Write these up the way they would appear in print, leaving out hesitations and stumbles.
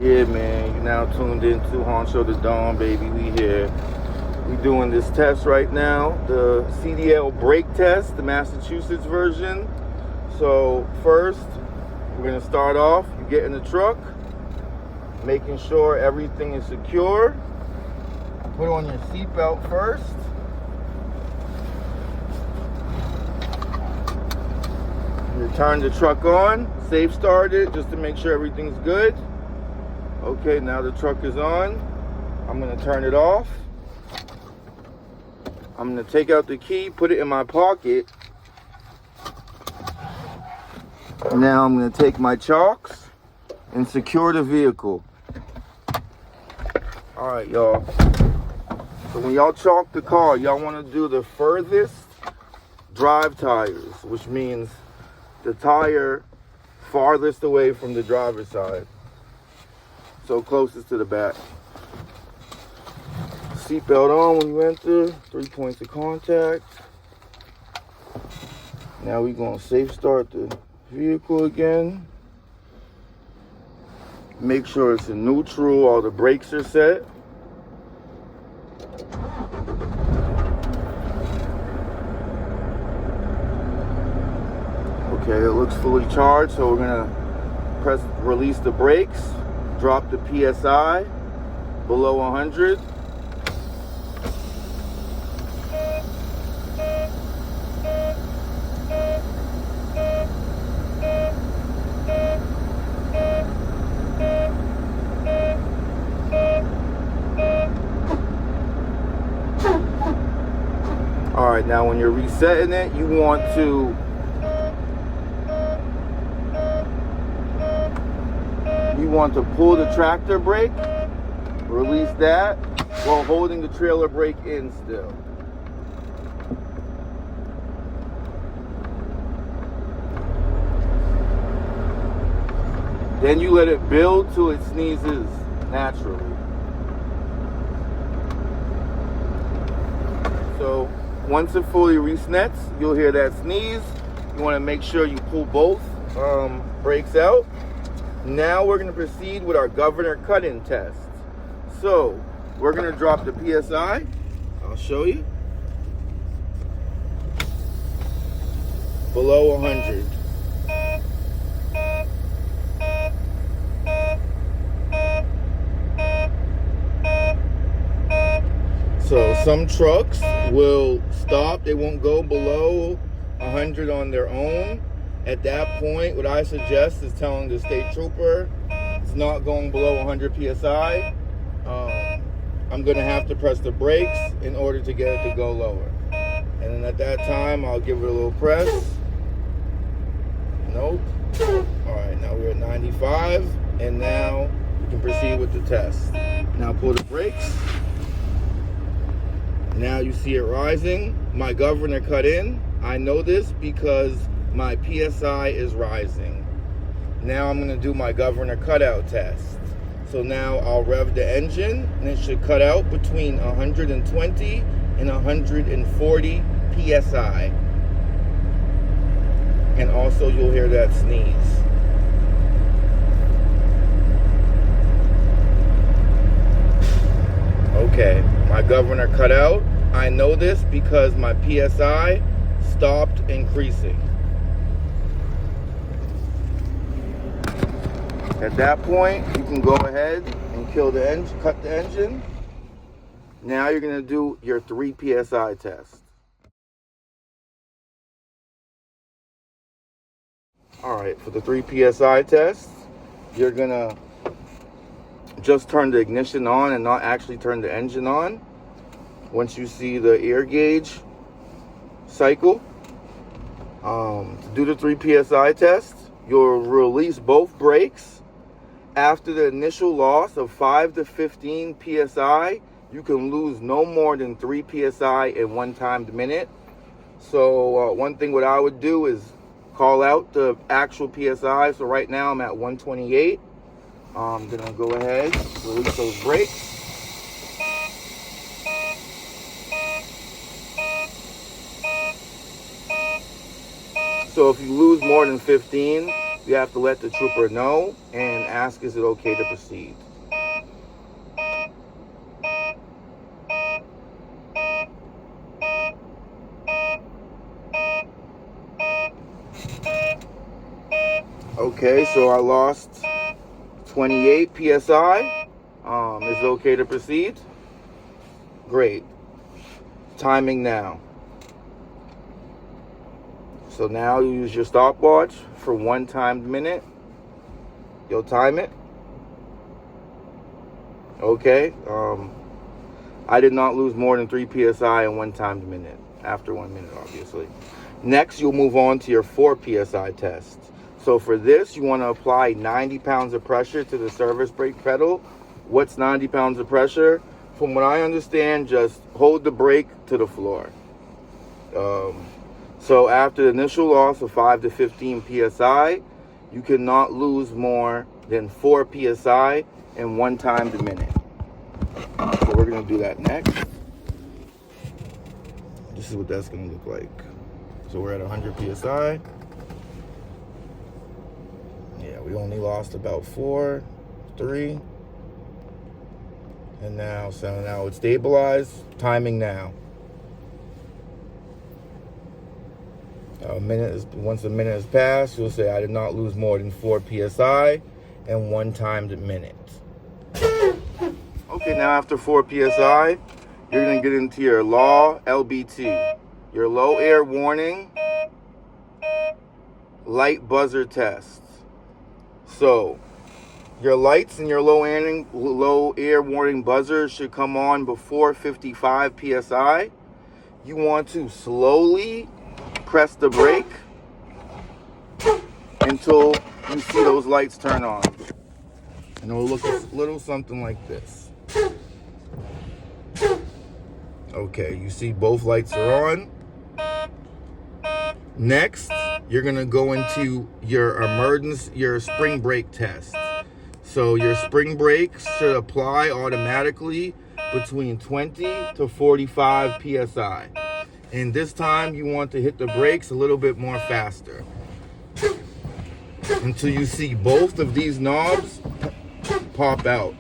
Yeah, man, you're now tuned into Honcho the Dawn, baby. We here. We doing this test right now, the CDL brake test, the Massachusetts version. So first, we're gonna start off. You get in the truck, making sure everything is secure. Put on your seatbelt first. You turn the truck on, safe start it just to make sure everything's good. Okay, now the truck is on. I'm gonna turn it off. I'm gonna take out the key, put it in my pocket. Now I'm gonna take my chocks and secure the vehicle. All right, y'all. So when y'all chalk the car, y'all wanna do the furthest drive tires, which means the tire farthest away from the driver's side. So closest to the back. Seatbelt on when you enter. 3 points of contact. Now we're gonna safe start the vehicle again. Make sure it's in neutral, all the brakes are set. Okay, it looks fully charged, so we're gonna release the brakes, drop the PSI below 100. All right, now when you're resetting it, you want to pull the tractor brake, release that while holding the trailer brake in still. Then you let it build till it sneezes naturally. So once it fully resets, you'll hear that sneeze. You want to make sure you pull both brakes out. Now we're going to proceed with our governor cut-in test. So we're going to drop the PSI. I'll show you. Below 100. So some trucks will stop. They won't go below 100 on their own. At that point, what I suggest is telling the state trooper it's not going below 100 PSI. I'm going to have to press the brakes in order to get it to go lower. And then at that time, I'll give it a little press. Nope. All right, now we're at 95. And now we can proceed with the test. Now pull the brakes. Now you see it rising. My governor cut in. I know this because my PSI is rising. Now I'm gonna do my governor cutout test. So now I'll rev the engine and it should cut out between 120 and 140 PSI. And also you'll hear that sneeze. Okay, my governor cut out. I know this because my PSI stopped increasing. At that point, you can go ahead and kill the engine, cut the engine. Now you're gonna do your 3 PSI test. All right, for the 3 PSI test, you're gonna just turn the ignition on and not actually turn the engine on. Once you see the air gauge cycle, to do the 3 PSI test, you'll release both brakes. After the initial loss of 5 to 15 PSI, you can lose no more than 3 PSI in one timed minute. So one thing what I would do is call out the actual PSI. So right now I'm at 128. I'm gonna go ahead, release those brakes. So if you lose more than 15, you have to let the trooper know and ask, is it okay to proceed? Okay, so I lost 28 PSI. Is it okay to proceed? Great. Timing now. So now you use your stopwatch for 1 timed minute. You'll time it. Okay. I did not lose more than 3 PSI in 1 timed minute. After 1 minute, obviously. Next, you'll move on to your 4 PSI test. So for this, you want to apply 90 pounds of pressure to the service brake pedal. What's 90 pounds of pressure? From what I understand, just hold the brake to the floor. So after the initial loss of 5 to 15 PSI, you cannot lose more than 4 PSI in 1 timed minute. So we're going to do that next. This is what that's going to look like. So we're at 100 PSI. Yeah, we only lost about 4, 3. And now it's stabilized. Timing now. Once a minute has passed, you'll say, I did not lose more than 4 PSI in 1 timed minute. Okay, now after 4 PSI, you're going to get into your law LBT, your low air warning light buzzer test. So your lights and your low air warning buzzers should come on before 55 PSI. You want to slowly press the brake until you see those lights turn on. And it will look a little something like this. Okay, you see both lights are on. Next, you're gonna go into your spring brake test. So your spring brakes should apply automatically between 20 to 45 PSI. And this time you want to hit the brakes a little bit more faster until you see both of these knobs pop out.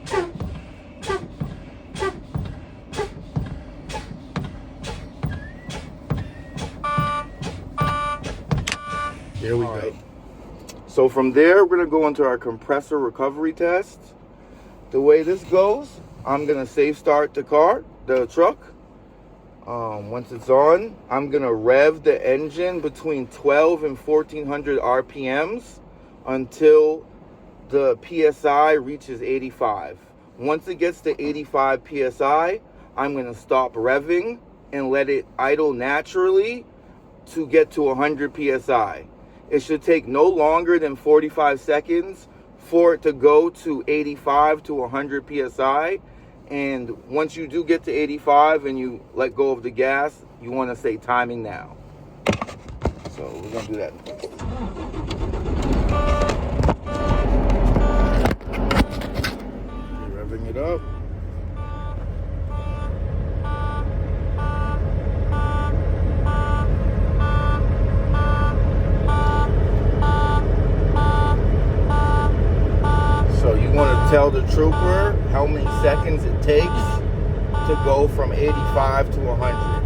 There we go. So from there, we're going to go into our compressor recovery test. The way this goes, I'm going to safe start the truck. Once it's on, I'm going to rev the engine between 12 and 1400 RPMs until the PSI reaches 85. Once it gets to 85 PSI, I'm going to stop revving and let it idle naturally to get to 100 PSI. It should take no longer than 45 seconds for it to go to 85 to 100 PSI. And once you do get to 85 and you let go of the gas, you want to say timing now. So we're going to do that. Revving it up. So you want to tell the trooper how many seconds it takes to go from 85 to 100.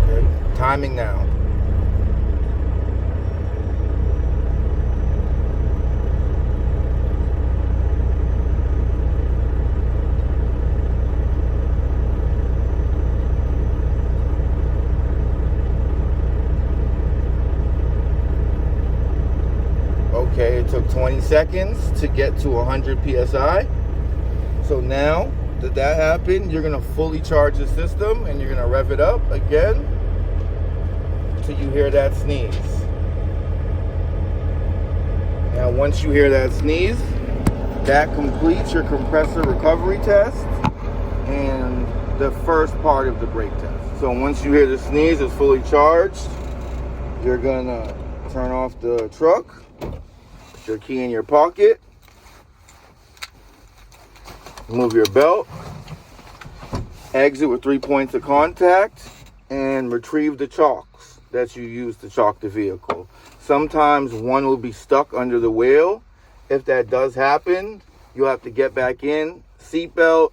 Okay, timing now. Okay, it took 20 seconds to get to 100 PSI. So now that happened, you're gonna fully charge the system and you're gonna rev it up again till you hear that sneeze. Now, once you hear that sneeze, that completes your compressor recovery test and the first part of the brake test. So once you hear the sneeze, it's fully charged, you're gonna turn off the truck. Put your key in your pocket. Remove your belt. Exit with 3 points of contact. And retrieve the chocks that you use to chalk the vehicle. Sometimes one will be stuck under the wheel. If that does happen, you'll have to get back in, seatbelt,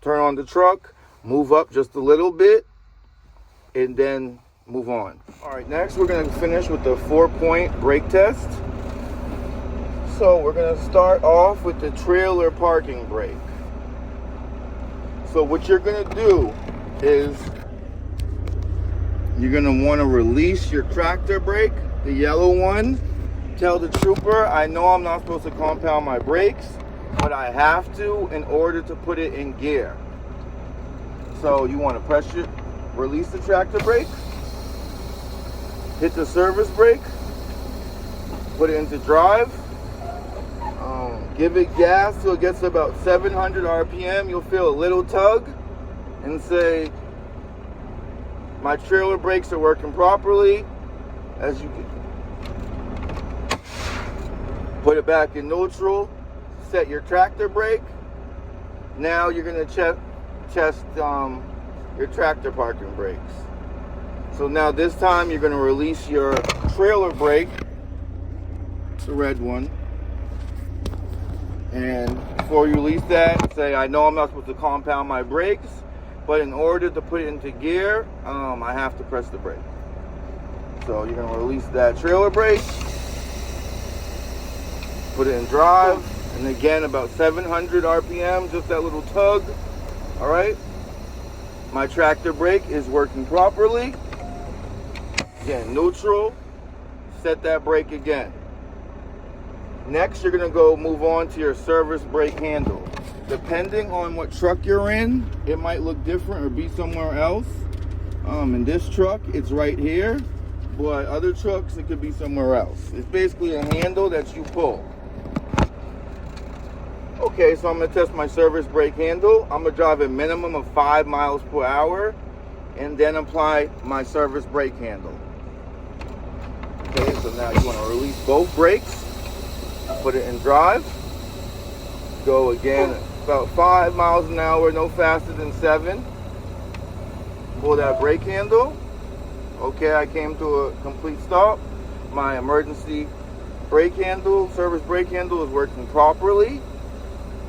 turn on the truck, move up just a little bit, and then move on. All right, next we're gonna finish with the 4-point brake test. So we're gonna start off with the trailer parking brake. So what you're gonna do is you're gonna wanna release your tractor brake, the yellow one. Tell the trooper, I know I'm not supposed to compound my brakes, but I have to in order to put it in gear. So you want to press it, release the tractor brake, hit the service brake, put it into drive, give it gas till it gets to about 700 RPM. You'll feel a little tug and say, my trailer brakes are working properly. As you can put it back in neutral, set your tractor brake. Now you're going to test your tractor parking brakes. So now this time you're going to release your trailer brake, the red one. And before you release that, say, I know I'm not supposed to compound my brakes, but in order to put it into gear, I have to press the brake. So you're going to release that trailer brake. Put it in drive, and again about 700 RPM, just that little tug. All right, my tractor brake is working properly. Again, neutral, set that brake again. Next, you're gonna go move on to your service brake handle. Depending on what truck you're in, it might look different or be somewhere else. In this truck, it's right here, but other trucks, it could be somewhere else. It's basically a handle that you pull. Okay, so I'm gonna test my service brake handle. I'm gonna drive a minimum of 5 miles per hour and then apply my service brake handle. Okay, so now you wanna release both brakes, put it in drive, go again about 5 miles an hour, no faster than 7. Pull that brake handle. Okay, I came to a complete stop. My emergency brake handle, service brake handle is working properly.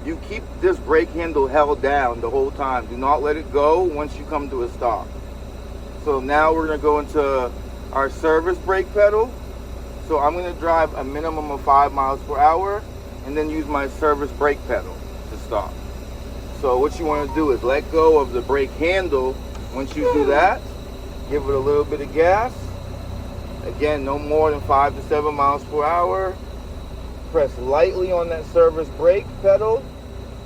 You keep this brake handle held down the whole time. Do not let it go once you come to a stop. So now we're gonna go into our service brake pedal. So I'm gonna drive a minimum of 5 miles per hour and then use my service brake pedal to stop. So what you wanna do is let go of the brake handle. Once you do that, give it a little bit of gas. Again, no more than 5 to 7 miles per hour. Press lightly on that service brake pedal.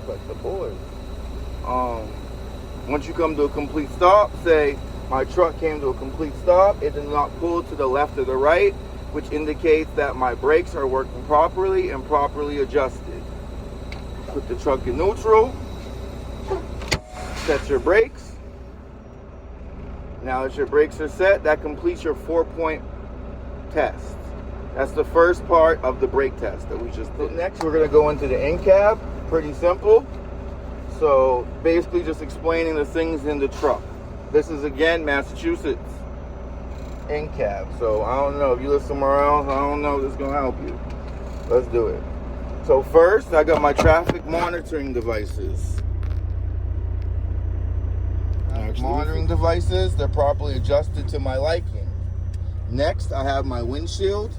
Like the boys. Once you come to a complete stop, say my truck came to a complete stop. It did not pull to the left or the right, which indicates that my brakes are working properly and properly adjusted. Put the truck in neutral. Set your brakes. Now that your brakes are set, that completes your 4-point test. That's the first part of the brake test that we just did. Next, we're going to go into the incab. Pretty simple. So basically just explaining the things in the truck. This is again Massachusetts incab. So I don't know if you live somewhere else, I don't know if this is going to help you. Let's do it. So first, I got my traffic monitoring devices. Monitoring devices, they're properly adjusted to my liking. Next, I have my windshield,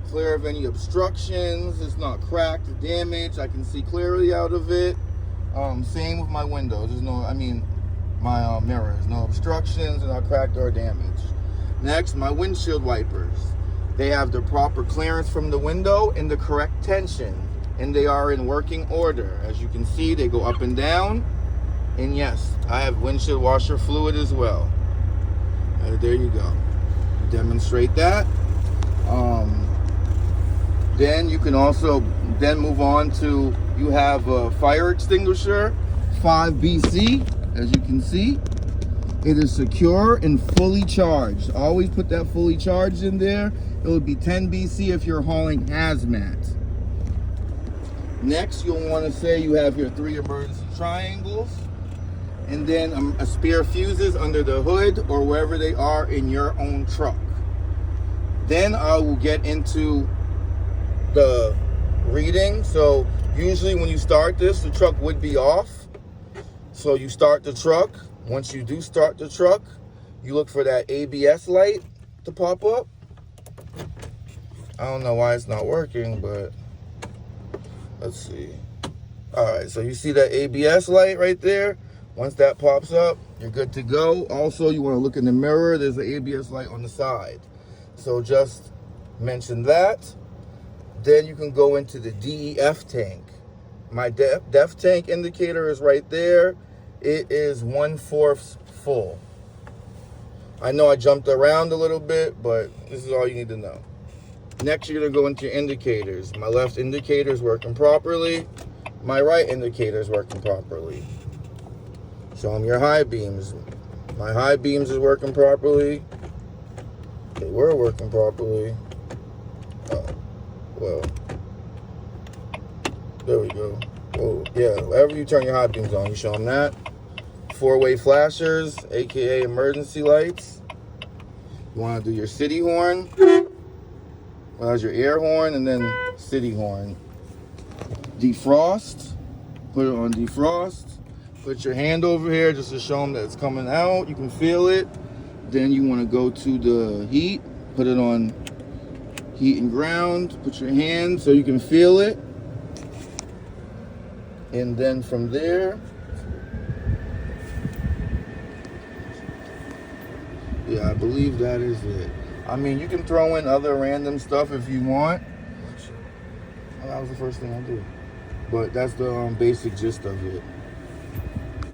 clear of any obstructions. It's not cracked or damaged. I can see clearly out of it. Same with my windows. There's no, my mirrors, no obstructions, they're not cracked or damaged. Next, my windshield wipers. They have the proper clearance from the window and the correct tension, and they are in working order. As you can see, they go up and down. And yes, I have windshield washer fluid as well. There you go. Demonstrate that. Then you can also then move on to, you have a fire extinguisher, 5BC, as you can see. It is secure and fully charged. Always put that fully charged in there. It would be 10 BC if you're hauling hazmat. Next, you'll want to say you have your 3 emergency triangles, and then a spare fuses under the hood or wherever they are in your own truck. Then I will get into the reading. So usually when you start this, the truck would be off. So you start the truck. Once you do start the truck, you look for that ABS light to pop up. I don't know why it's not working, but let's see. All right, so you see that ABS light right there? Once that pops up, you're good to go. Also, you want to look in the mirror. There's an ABS light on the side. So just mention that. Then you can go into the DEF tank. My DEF tank indicator is right there. It is 1/4 full. I know I jumped around a little bit, but this is all you need to know. Next, you're going to go into your indicators. My left indicator is working properly. My right indicator is working properly. Show them your high beams. My high beams is working properly. They were working properly. Oh, well. There we go. Whoa, yeah, wherever you turn your high beams on, you show them that. 4-way flashers, aka emergency lights. You want to do your city horn. Well, that's your air horn, and then city horn. Defrost. Put it on defrost. Put your hand over here just to show them that it's coming out. You can feel it. Then you want to go to the heat. Put it on heat and ground. Put your hand so you can feel it. And then from there, yeah, I believe that is it. I mean, you can throw in other random stuff if you want. Well, that was the first thing I did. But that's the basic gist of it.